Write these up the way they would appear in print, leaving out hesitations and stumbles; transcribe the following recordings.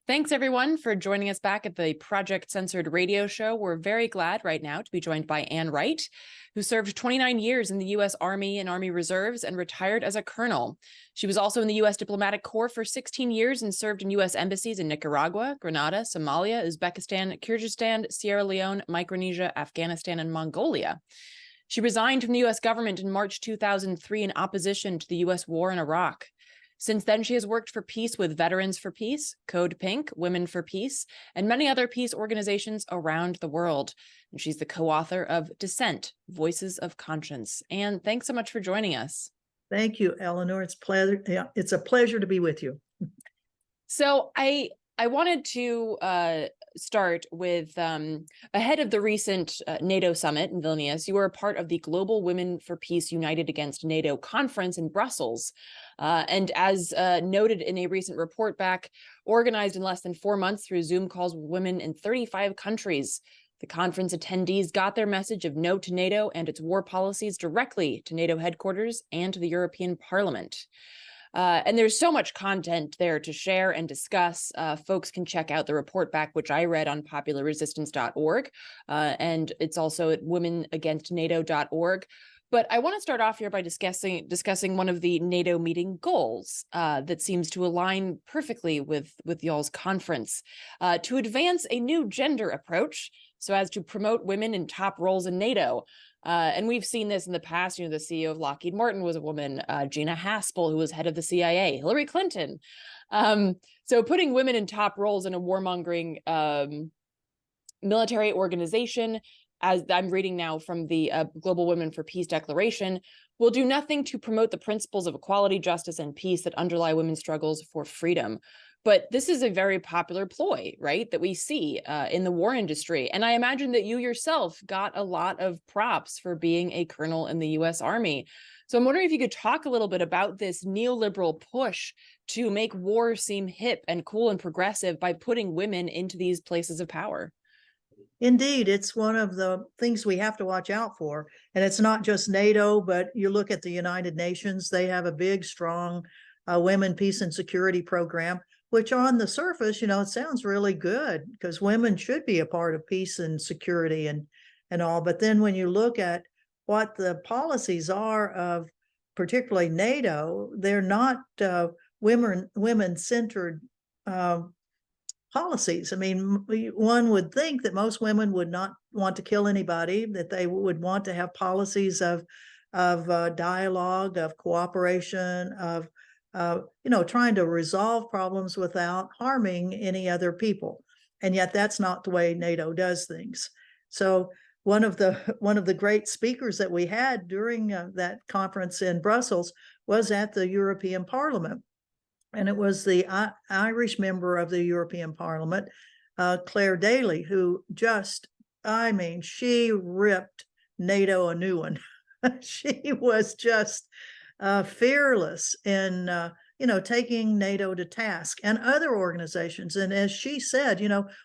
Thanks, everyone, for joining us back at the Project Censored Radio Show. We're very glad right now to be joined by Wright, who served 29 years in the U.S. Army and Army Reserves and retired as a colonel. She was also in the U.S. Diplomatic Corps for 16 years and served in U.S. embassies in Nicaragua, Grenada, Somalia, Uzbekistan, Kyrgyzstan, Sierra Leone, Micronesia, Afghanistan, and Mongolia. She resigned from the U.S. government in March 2003 in opposition to the U.S. war in Iraq. Since then, she has worked for peace with Veterans for Peace, Code Pink, Women for Peace, and many other peace organizations around the world. And she's the co-author of Dissent, Voices of Conscience. And thanks so much for joining us. Thank you, Eleanor. It's a pleasure to be with you. So I wanted to start with ahead of the recent NATO summit in Vilnius. You were a part of the Global Women for Peace United Against NATO conference in Brussels. And as noted in a recent report back, organized in less than 4 months through Zoom calls with women in 35 countries, the conference attendees got their message of no to NATO and its war policies directly to NATO headquarters and to the European Parliament. And there's so much content there to share and discuss. Folks can check out the report back, which I read on popularresistance.org, and it's also at womenagainstnato.org. But I want to start off here by discussing one of the NATO meeting goals that seems to align perfectly with y'all's conference, to advance a new gender approach so as to promote women in top roles in NATO. And we've seen this in the past. The CEO of Lockheed Martin was a woman, Gina Haspel, who was head of the CIA, Hillary Clinton. So putting women in top roles in a warmongering military organization, as I'm reading now from the Global Women for Peace Declaration, will do nothing to promote the principles of equality, justice, and peace that underlie women's struggles for freedom. But this is a very popular ploy, right, that we see in the war industry. And I imagine that you yourself got a lot of props for being a colonel in the U.S. Army. So I'm wondering if you could talk a little bit about this neoliberal push to make war seem hip and cool and progressive by putting women into these places of power. Indeed, it's one of the things we have to watch out for. And it's not just NATO, but you look at the United Nations, they have a big, strong women, peace, and security program, which on the surface, it sounds really good because women should be a part of peace and security and all. But then when you look at what the policies are of particularly NATO, they're not women-centered policies. I mean, one would think that most women would not want to kill anybody, that they would want to have policies of dialogue, of cooperation, of trying to resolve problems without harming any other people. And yet that's not the way NATO does things. So one of the great speakers that we had during that conference in Brussels was at the European Parliament. And it was the Irish member of the European Parliament, Claire Daly, who she ripped NATO a new one. She was just fearless in, taking NATO to task and other organizations. And as she said,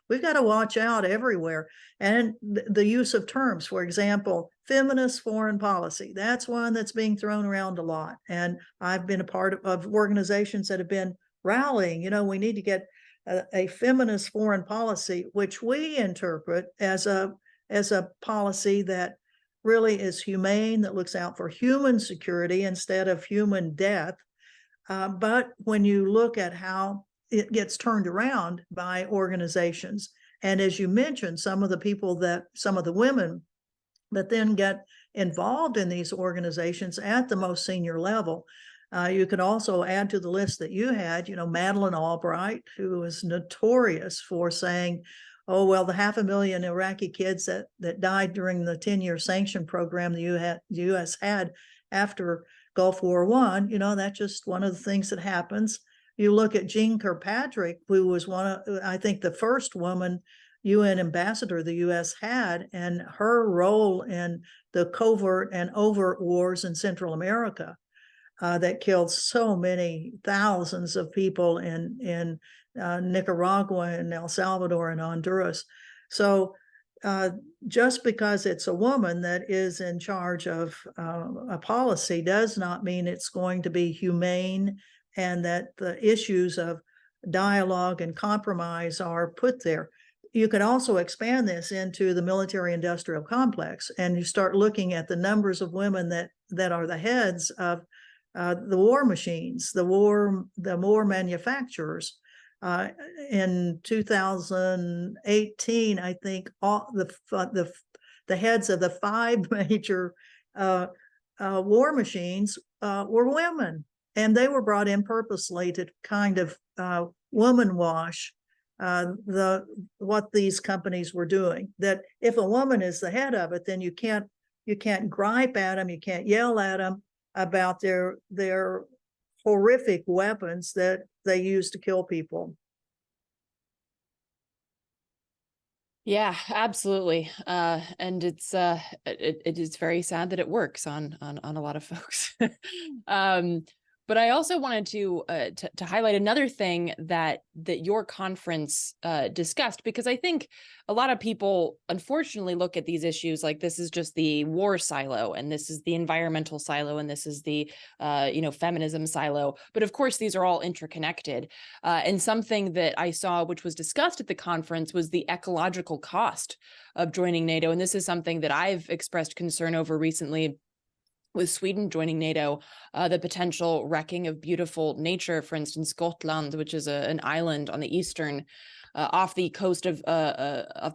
we've got to watch out everywhere. And the use of terms, for example, feminist foreign policy, that's one that's being thrown around a lot. And I've been a part of organizations that have been rallying, we need to get a feminist foreign policy, which we interpret as a policy that really is humane, that looks out for human security instead of human death. But when you look at how it gets turned around by organizations, and as you mentioned, some of the women that then get involved in these organizations at the most senior level, you could also add to the list that you had, Madeleine Albright, who was notorious for saying, oh, well, the 500,000 Iraqi kids that died during the 10-year sanction program the U.S. had after Gulf War I, that's just one of the things that happens. You look at Jean Kirkpatrick, who was I think the first woman UN ambassador the U.S. had, and her role in the covert and overt wars in Central America that killed so many thousands of people in Nicaragua and El Salvador and Honduras. So just because it's a woman that is in charge of a policy does not mean it's going to be humane, and that the issues of dialogue and compromise are put there. You could also expand this into the military-industrial complex, and you start looking at the numbers of women that are the heads of the war machines, the war manufacturers. In 2018, I think all the heads of the 5 major war machines were women, and they were brought in purposely to kind of woman wash what these companies were doing. That if a woman is the head of it, then you can't gripe at them, you can't yell at them about their horrific weapons that they use to kill people. Yeah, absolutely. And it is very sad that it works on a lot of folks. But I also wanted to highlight another thing that your conference discussed, because I think a lot of people unfortunately look at these issues like this is just the war silo, and this is the environmental silo, and this is the feminism silo. But of course, these are all interconnected. And something that I saw, which was discussed at the conference, was the ecological cost of joining NATO. And this is something that I've expressed concern over recently with Sweden joining NATO, the potential wrecking of beautiful nature, for instance, Gotland, which is an island on the eastern, off the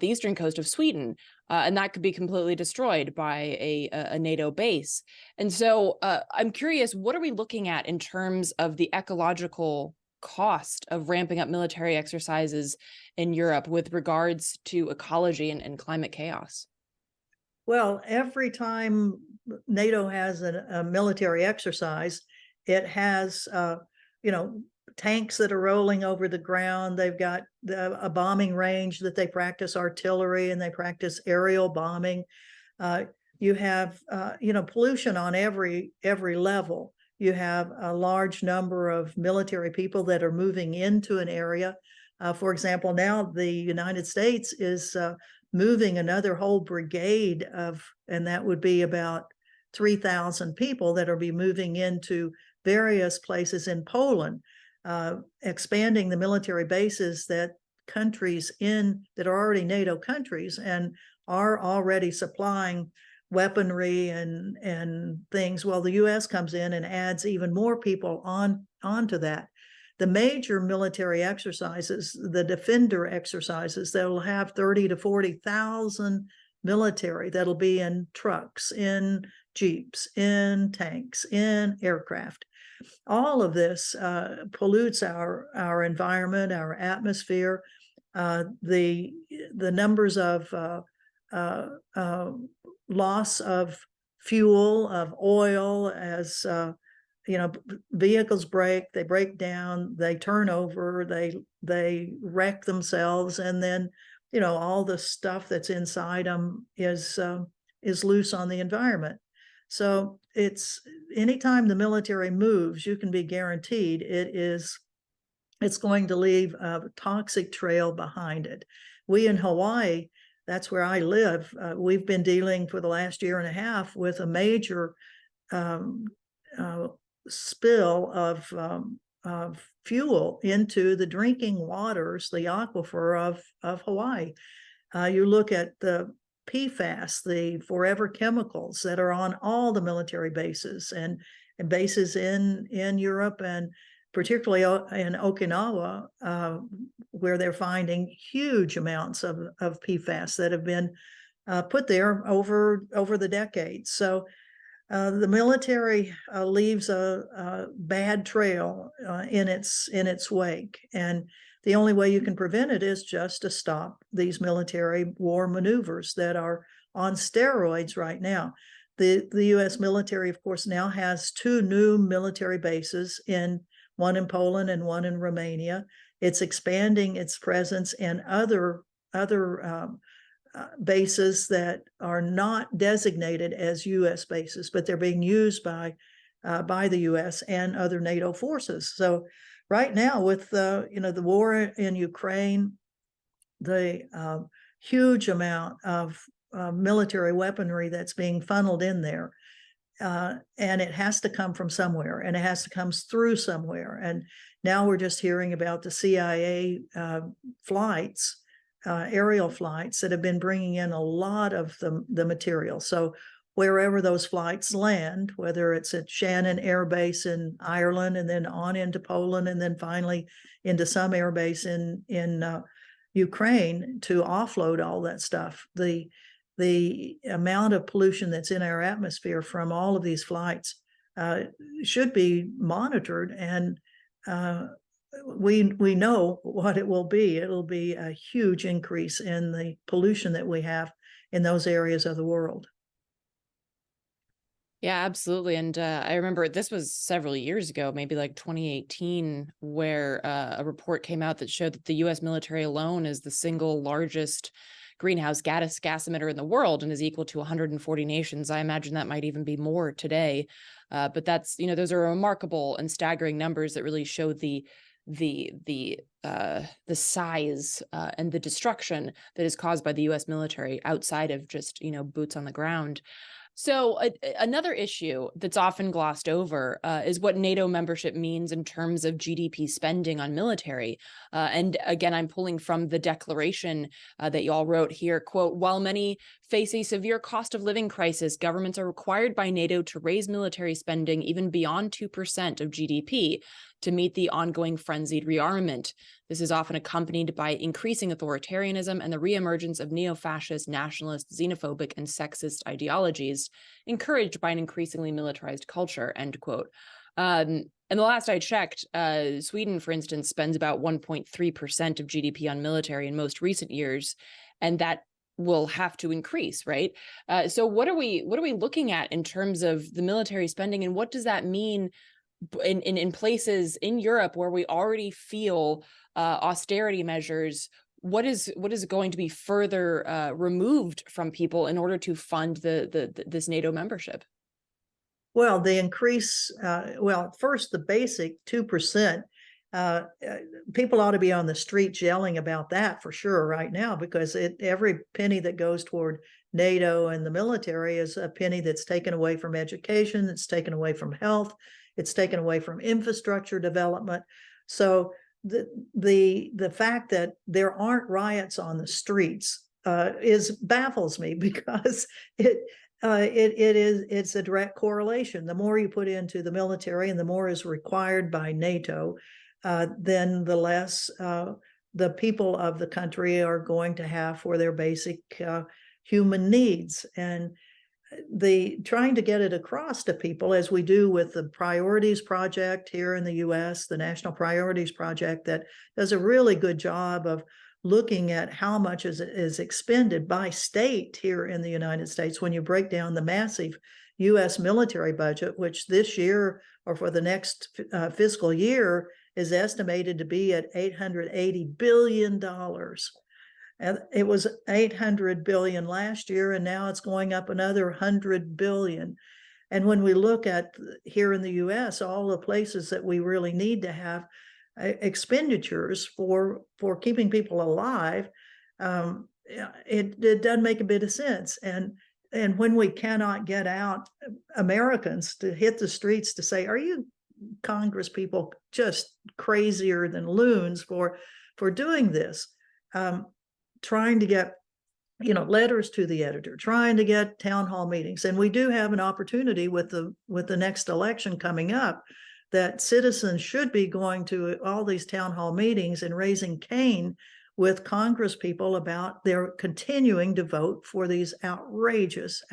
eastern coast of Sweden, and that could be completely destroyed by a NATO base. And so I'm curious, what are we looking at in terms of the ecological cost of ramping up military exercises in Europe with regards to ecology and climate chaos? Well, every time NATO has a military exercise, it has, tanks that are rolling over the ground. They've got a bombing range that they practice artillery, and they practice aerial bombing. You have, pollution on every level. You have a large number of military people that are moving into an area. For example, now the United States is moving another whole brigade and that would be about 3,000 people that will be moving into various places in Poland, expanding the military bases that countries that are already NATO countries and are already supplying weaponry and things. Well, the U.S. comes in and adds even more people onto that. The major military exercises, the Defender exercises, that will have 30 to 40,000 military that'll be in trucks, in jeeps, in tanks, in aircraft. All of this pollutes our environment, our atmosphere. The numbers of loss of fuel, of oil, as vehicles they break down, they turn over, they wreck themselves, and then all the stuff that's inside them is loose on the environment. So it's anytime the military moves, you can be guaranteed it's going to leave a toxic trail behind it. We in Hawaii, that's where I live, we've been dealing for the last year and a half with a major spill of fuel into the drinking waters, the aquifer of Hawaii. You look at the PFAS, the forever chemicals that are on all the military bases and bases in Europe, and particularly in Okinawa, where they're finding huge amounts of PFAS that have been put there over the decades. So the military leaves a bad trail in its wake, and the only way you can prevent it is just to stop these military war maneuvers that are on steroids right now. The U.S. military, of course, now has 2 new military bases, one in Poland and one in Romania. It's expanding its presence in other bases that are not designated as U.S. bases, but they're being used by the U.S. and other NATO forces. So right now, with the war in Ukraine, the huge amount of military weaponry that's being funneled in there, and it has to come from somewhere, and it has to come through somewhere. And Now we're just hearing about the CIA flights, aerial flights that have been bringing in a lot of the material. So wherever those flights land, whether it's at Shannon Air Base in Ireland and then on into Poland and then finally into some air base in Ukraine to offload all that stuff. The amount of pollution that's in our atmosphere from all of these flights should be monitored, and we know what it will be. It'll be a huge increase in the pollution that we have in those areas of the world. Yeah, absolutely. And I remember this was several years ago, maybe like 2018, where a report came out that showed that the U.S. military alone is the single largest greenhouse gas emitter in the world and is equal to 140 nations. I imagine that might even be more today. But that's, those are remarkable and staggering numbers that really show the size and the destruction that is caused by the U.S. military outside of just, boots on the ground. So another issue that's often glossed over is what NATO membership means in terms of GDP spending on military. And again, I'm pulling from the declaration that you all wrote here, quote, while many face a severe cost of living crisis, governments are required by NATO to raise military spending even beyond 2% of GDP to meet the ongoing frenzied rearmament. This is often accompanied by increasing authoritarianism and the reemergence of neo-fascist, nationalist, xenophobic, and sexist ideologies, encouraged by an increasingly militarized culture, end quote. And the last I checked, Sweden, for instance, spends about 1.3% of GDP on military in most recent years, and that will have to increase, right? So what are we looking at in terms of the military spending, and what does that mean in places in Europe where we already feel austerity measures? What is going to be further removed from people in order to fund this NATO membership? Well, the increase, first, the basic 2%, people ought to be on the streets yelling about that for sure right now, because every penny that goes toward NATO and the military is a penny that's taken away from education, it's taken away from health, it's taken away from infrastructure development. So the fact that there aren't riots on the streets baffles me, because it's a direct correlation. The more you put into the military and the more is required by NATO, then the less the people of the country are going to have for their basic human needs. And trying to get it across to people, as we do with the Priorities Project here in the US, the National Priorities Project, that does a really good job of looking at how much is expended by state here in the United States. When you break down the massive US military budget, which this year or for the next fiscal year is estimated to be at $880 billion. And it was 800 billion last year, and now it's going up another 100 billion. And when we look at here in the US, all the places that we really need to have expenditures for keeping people alive, it doesn't make a bit of sense. And when we cannot get out Americans to hit the streets to say, are you Congress people just crazier than loons for doing this? Trying to get letters to the editor, trying to get town hall meetings. And we do have an opportunity with the next election coming up, that citizens should be going to all these town hall meetings and raising Cain with Congress people about their continuing to vote for these outrageous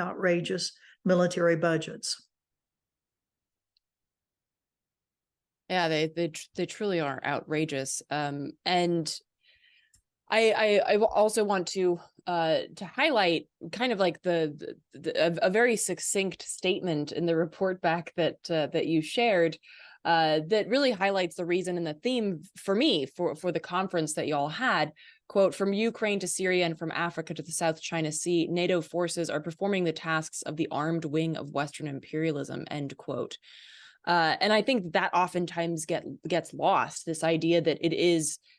military budgets. Yeah, they truly are outrageous. And I also want to highlight kind of like a very succinct statement in the report back that you shared that really highlights the reason and the theme for me for the conference that y'all had. Quote, from Ukraine to Syria and from Africa to the South China Sea, NATO forces are performing the tasks of the armed wing of Western imperialism, end quote. And I think that oftentimes gets lost, this idea that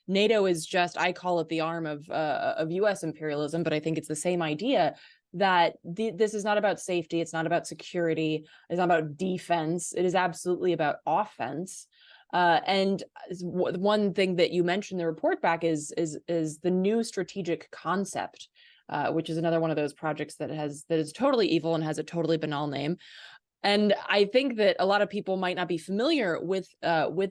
NATO is just, I call it the arm of US imperialism, but I think it's the same idea, that this is not about safety, it's not about security, it's not about defense, it is absolutely about offense. And one thing that you mentioned in the report back is the new strategic concept, which is another one of those projects that is totally evil and has a totally banal name. And I think that a lot of people might not be familiar with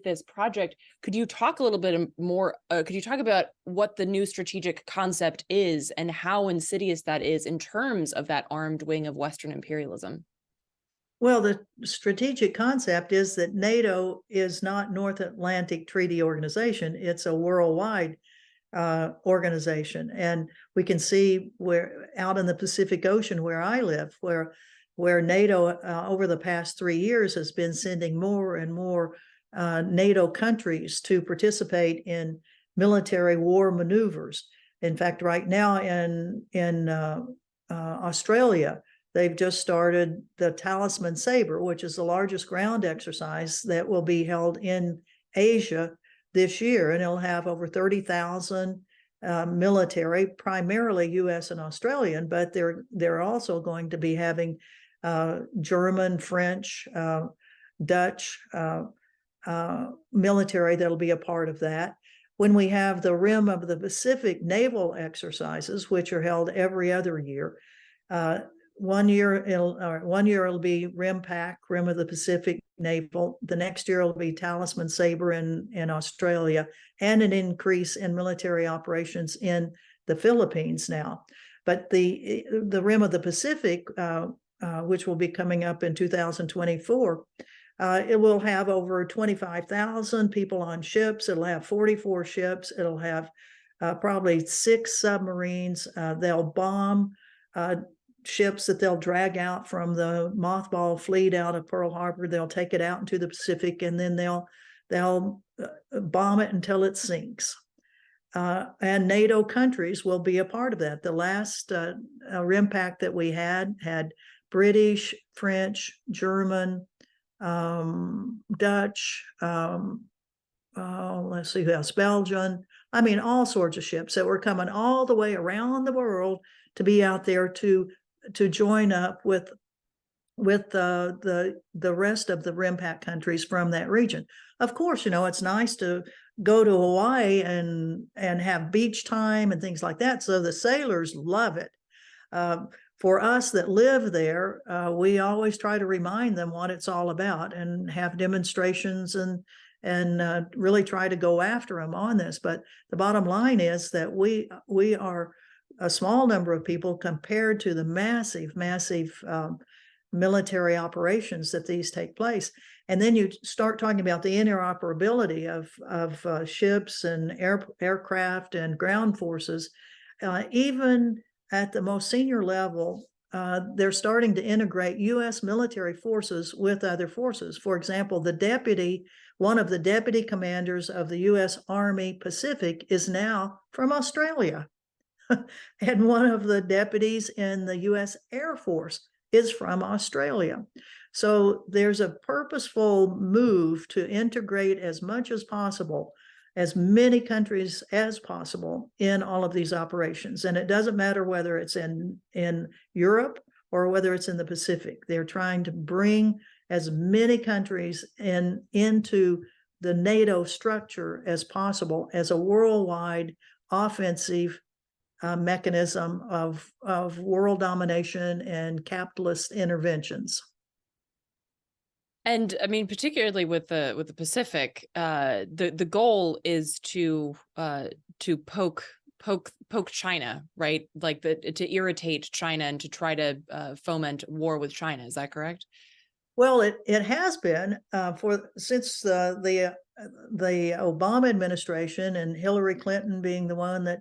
this project. Could you talk a little bit more? Could you talk about what the new strategic concept is and how insidious that is in terms of that armed wing of Western imperialism? Well, the strategic concept is that NATO is not North Atlantic Treaty Organization. It's a worldwide organization. And we can see where out in the Pacific Ocean where I live, where NATO over the past 3 years has been sending more and more NATO countries to participate in military war maneuvers. In fact, right now in Australia, they've just started the Talisman Sabre, which is the largest ground exercise that will be held in Asia this year, and it'll have over 30,000 military, primarily U.S. and Australian, but they're also going to be having German, French, Dutch military that'll be a part of that. When we have the Rim of the Pacific naval exercises, which are held every other year, one year it'll be RIMPAC, Rim of the Pacific Naval. The next year it'll be Talisman Sabre in Australia, and an increase in military operations in the Philippines now. But the Rim of the Pacific, which will be coming up in 2024, it will have over 25,000 people on ships. It'll have 44 ships. It'll have probably 6 submarines. They'll bomb ships that they'll drag out from the mothball fleet out of Pearl Harbor. They'll take it out into the Pacific, and then they'll bomb it until it sinks. And NATO countries will be a part of that. The last RIMPAC that we had British, French, German, Dutch, let's see who else, Belgian. I mean, all sorts of ships that were coming all the way around the world to be out there to join up with the rest of the RIMPAC countries from that region. Of course, it's nice to go to Hawaii and have beach time and things like that. So the sailors love it. For us that live there, we always try to remind them what it's all about and have demonstrations and really try to go after them on this. But the bottom line is that we are a small number of people compared to the massive military operations that these take place. And then you start talking about the interoperability of ships and aircraft and ground forces. Even at the most senior level, they're starting to integrate U.S. military forces with other forces. For example, one of the deputy commanders of the U.S. Army Pacific is now from Australia. And one of the deputies in the U.S. Air Force is from Australia. So there's a purposeful move to integrate as much as possible, as many countries as possible in all of these operations. And it doesn't matter whether it's in Europe or whether it's in the Pacific. They're trying to bring as many countries into the NATO structure as possible as a worldwide offensive mechanism of world domination and capitalist interventions. And I mean, particularly with the Pacific, the goal is to poke China, right? Like to irritate China and to try to foment war with China. Is that correct? Well, it has been since the Obama administration, and Hillary Clinton being the one that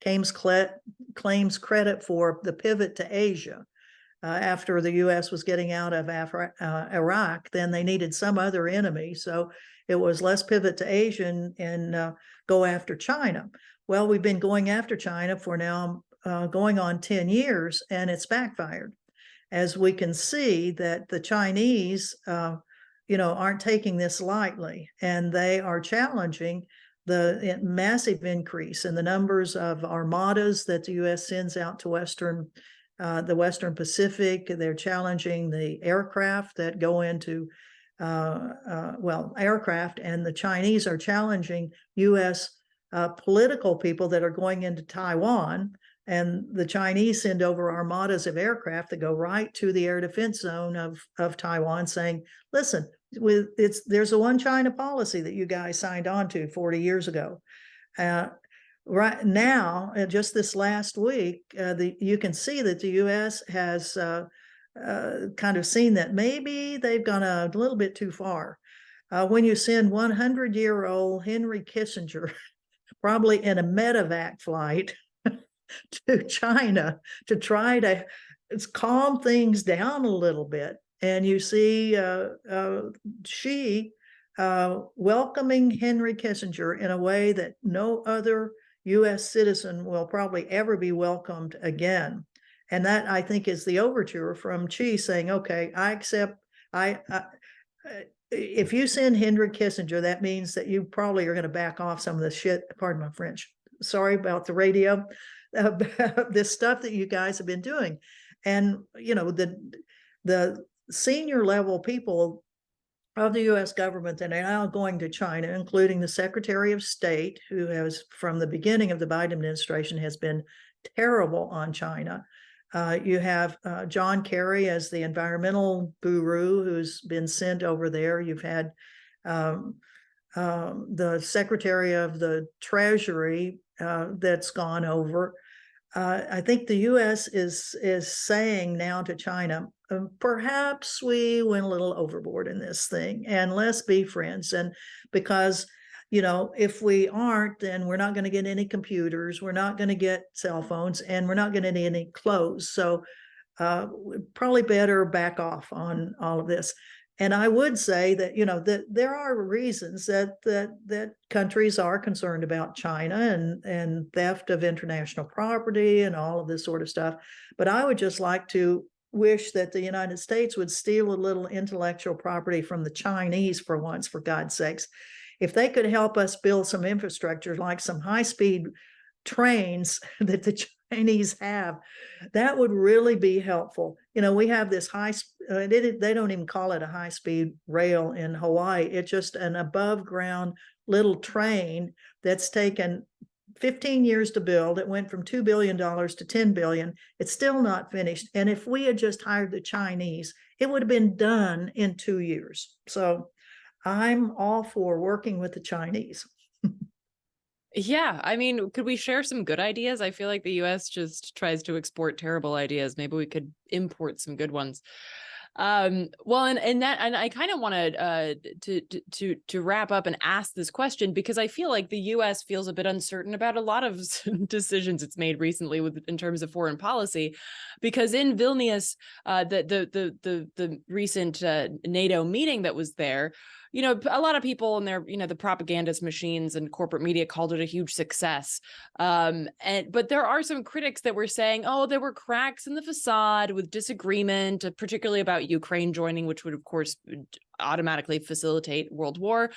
claims credit for the pivot to Asia. After the U.S. was getting out of Iraq, then they needed some other enemy. So it was let's pivot to Asia and go after China. Well, we've been going after China for now going on 10 years, and it's backfired. As we can see that the Chinese, aren't taking this lightly, and they are challenging the massive increase in the numbers of armadas that the U.S. sends out to the Western Pacific. They're challenging the aircraft that go into aircraft, and the Chinese are challenging U.S. Political people that are going into Taiwan. And the Chinese send over armadas of aircraft that go right to the air defense zone of Taiwan, saying, listen, there's a one China policy that you guys signed on to 40 years ago. Right now, just this last week, you can see that the U.S. has kind of seen that maybe they've gone a little bit too far. When you send 100-year-old Henry Kissinger, probably in a medevac flight, to China to try to calm things down a little bit, and you see Xi welcoming Henry Kissinger in a way that no other U.S. citizen will probably ever be welcomed again. And that, I think, is the overture from Xi saying, okay, I accept, if you send Henry Kissinger, that means that you probably are going to back off some of the shit, pardon my French, sorry about the radio, this stuff that you guys have been doing. And, you know, the senior level people of the U.S. government that are now going to China, including the Secretary of State, who has, from the beginning of the Biden administration, has been terrible on China. You have John Kerry as the environmental guru who's been sent over there. You've had the Secretary of the Treasury that's gone over. I think the U.S. is saying now to China, perhaps we went a little overboard in this thing, and let's be friends. And because, you know, if we aren't, then we're not going to get any computers, we're not going to get cell phones, and we're not going to get any clothes. So probably better back off on all of this. And I would say that, you know, that there are reasons that countries are concerned about China and theft of international property and all of this sort of stuff. But I would just like to wish that the United States would steal a little intellectual property from the Chinese for once, for God's sakes. If they could help us build some infrastructure, like some high-speed trains that the Chinese have, that would really be helpful. You know, we have this they don't even call it a high-speed rail in Hawaii. It's just an above ground little train that's taken 15 years to build. It went from $2 billion to $10 billion. It's still not finished. And if we had just hired the Chinese, it would have been done in 2 years. So I'm all for working with the Chinese. Yeah, I mean, could we share some good ideas? I feel like the US just tries to export terrible ideas. Maybe we could import some good ones. Well, and I kind of wanted to wrap up and ask this question, because I feel like the US feels a bit uncertain about a lot of decisions it's made recently in terms of foreign policy, because in Vilnius, the recent NATO meeting that was there, you know, a lot of people and their, you know, the propagandist machines and corporate media called it a huge success. But there are some critics that were saying, oh, there were cracks in the facade with disagreement, particularly about Ukraine joining, which would, of course, automatically facilitate world war.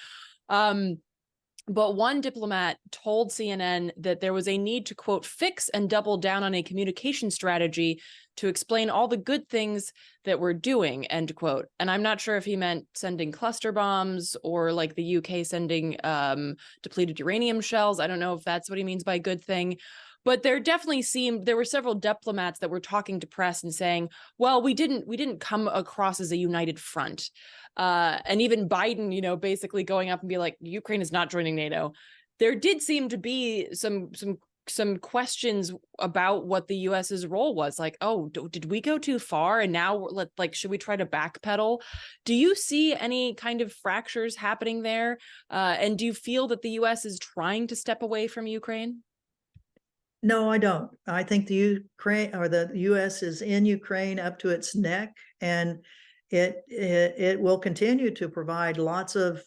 But one diplomat told CNN that there was a need to, quote, fix and double down on a communication strategy to explain all the good things that we're doing, end quote. And I'm not sure if he meant sending cluster bombs or like the UK sending depleted uranium shells. I don't know if that's what he means by good thing. But there were several diplomats that were talking to press and saying, well, we didn't come across as a united front. And even Biden, you know, basically going up and be like, Ukraine is not joining NATO. There did seem to be some questions about what the US's role was, like, oh, did we go too far? And now should we try to backpedal? Do you see any kind of fractures happening there? And do you feel that the US is trying to step away from Ukraine? No, I don't. I think the U.S. is in Ukraine up to its neck, and it will continue to provide lots of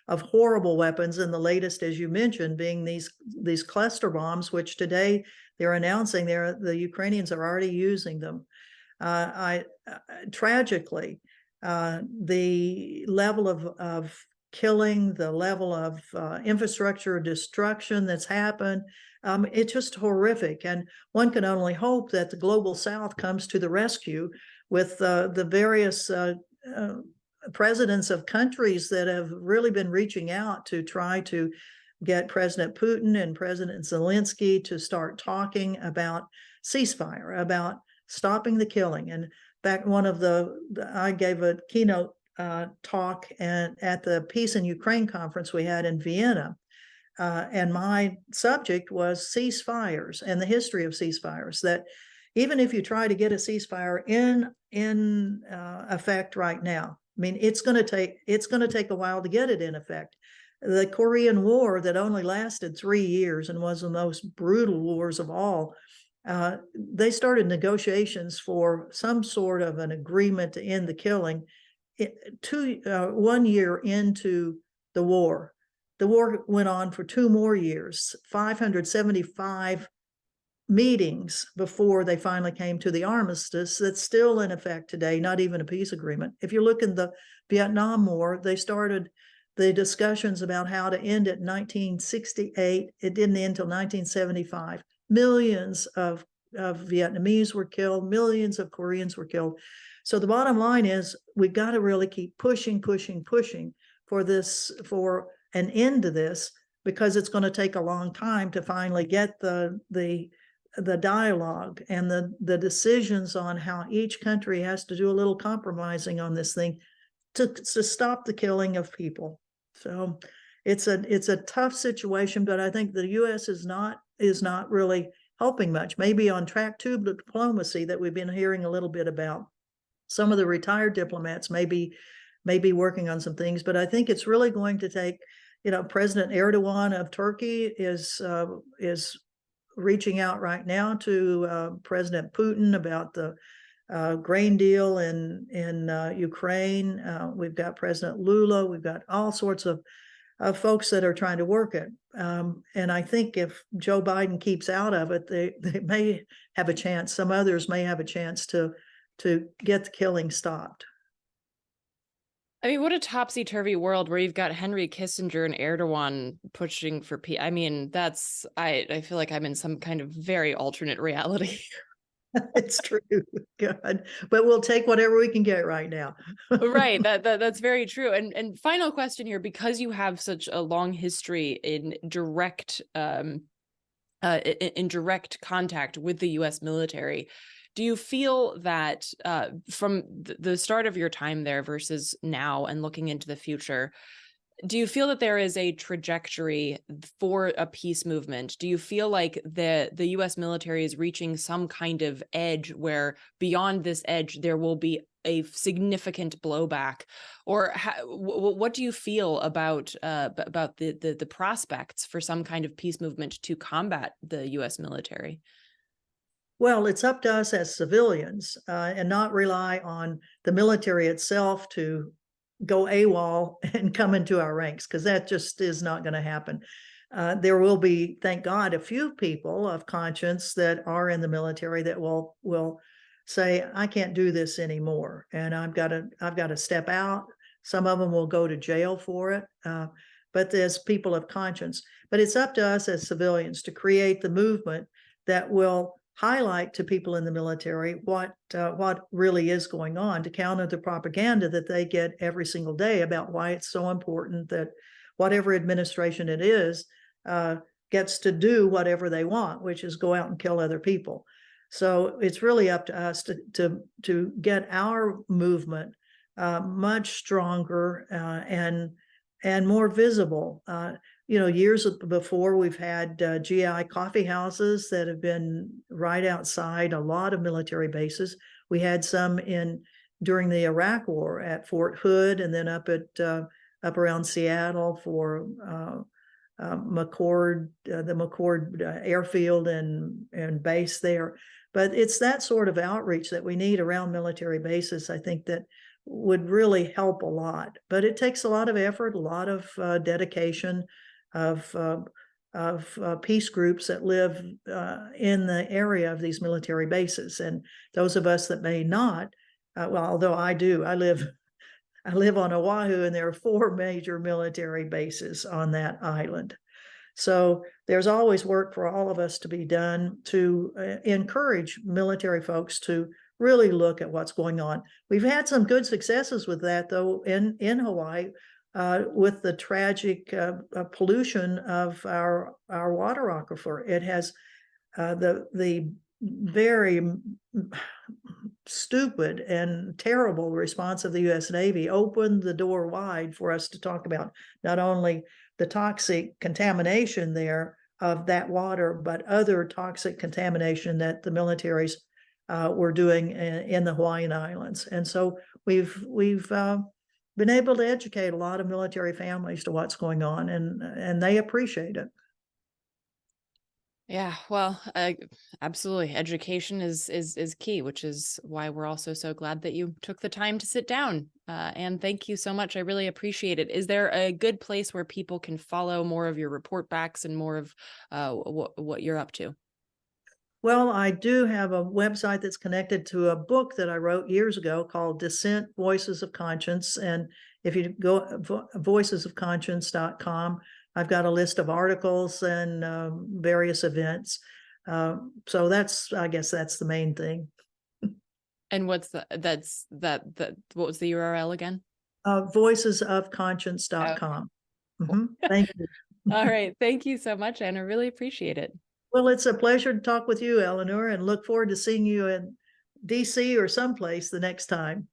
horrible weapons. And the latest, as you mentioned, being these cluster bombs, which today they're announcing the Ukrainians are already using them. Tragically, the level of killing, the level of infrastructure destruction that's happened, it's just horrific. And one can only hope that the global South comes to the rescue with the various presidents of countries that have really been reaching out to try to get President Putin and President Zelensky to start talking about ceasefire, about stopping the killing. And back I gave a keynote talk at the Peace in Ukraine conference we had in Vienna. And my subject was ceasefires and the history of ceasefires, that even if you try to get a ceasefire in effect right now, I mean, it's going to take a while to get it in effect. The Korean War, that only lasted 3 years and was the most brutal wars of all, they started negotiations for some sort of an agreement to end the killing 1 year into the war. The war went on for 2 more years, 575 meetings before they finally came to the armistice that's still in effect today, not even a peace agreement. If you look in the Vietnam War, they started the discussions about how to end it in 1968. It didn't end until 1975. Millions of Vietnamese were killed, millions of Koreans were killed. So the bottom line is we've got to really keep pushing for an end to this, because it's going to take a long time to finally get the dialogue and the decisions on how each country has to do a little compromising on this thing to stop the killing of people. So it's a tough situation, but I think the U.S. is not really helping much. Maybe on track 2 diplomacy that we've been hearing a little bit about. Some of the retired diplomats may be working on some things, but I think it's really going to take, President Erdogan of Turkey is reaching out right now to President Putin about the grain deal in Ukraine. We've got President Lula. We've got all sorts of folks that are trying to work it. And I think if Joe Biden keeps out of it, they may have a chance. Some others may have a chance to get the killing stopped. I mean, what a topsy-turvy world where you've got Henry Kissinger and Erdogan pushing for peace. I mean, I feel like I'm in some kind of very alternate reality. It's true. God. But we'll take whatever we can get right now. Right. That's very true. And final question here, because you have such a long history in direct contact with the US military, do you feel that from the start of your time there versus now and looking into the future, do you feel that there is a trajectory for a peace movement? Do you feel like the US military is reaching some kind of edge where beyond this edge there will be a significant blowback? Or what do you feel about the prospects for some kind of peace movement to combat the US military? Well, it's up to us as civilians and not rely on the military itself to go AWOL and come into our ranks, because that just is not going to happen. There will be, thank God, a few people of conscience that are in the military that will say, I can't do this anymore, and I've got to step out. Some of them will go to jail for it, but there's people of conscience. But it's up to us as civilians to create the movement that will highlight to people in the military what really is going on, to counter the propaganda that they get every single day about why it's so important that whatever administration it is gets to do whatever they want, which is go out and kill other people. So it's really up to us to get our movement much stronger and more visible. Years before, we've had GI coffee houses that have been right outside a lot of military bases. We had some during the Iraq War at Fort Hood, and then up around Seattle for McCord, the McCord airfield and base there. But it's that sort of outreach that we need around military bases, I think, that would really help a lot. But it takes a lot of effort, a lot of dedication of peace groups that live in the area of these military bases. And those of us that may not, although I do, I live on Oahu, and there are 4 major military bases on that island. So there's always work for all of us to be done to encourage military folks to really look at what's going on. We've had some good successes with that, though, in Hawaii, with the tragic pollution of our water aquifer. It has the very stupid and terrible response of the U.S. Navy opened the door wide for us to talk about not only the toxic contamination there of that water, but other toxic contamination that the militaries were doing in the Hawaiian Islands. And so we've been able to educate a lot of military families to what's going on, and they appreciate it. Yeah, well, absolutely. Education is key, which is why we're also so glad that you took the time to sit down. And thank you so much. I really appreciate it. Is there a good place where people can follow more of your report backs and more of what you're up to? Well, I do have a website that's connected to a book that I wrote years ago called Dissent: Voices of Conscience. And if you go voicesofconscience.com, I've got a list of articles and various events. So I guess that's the main thing. And what was the URL again? Voicesofconscience.com. Okay. Thank you. All right. Thank you so much, Anna. Really appreciate it. Well, it's a pleasure to talk with you, Eleanor, and look forward to seeing you in DC or someplace the next time.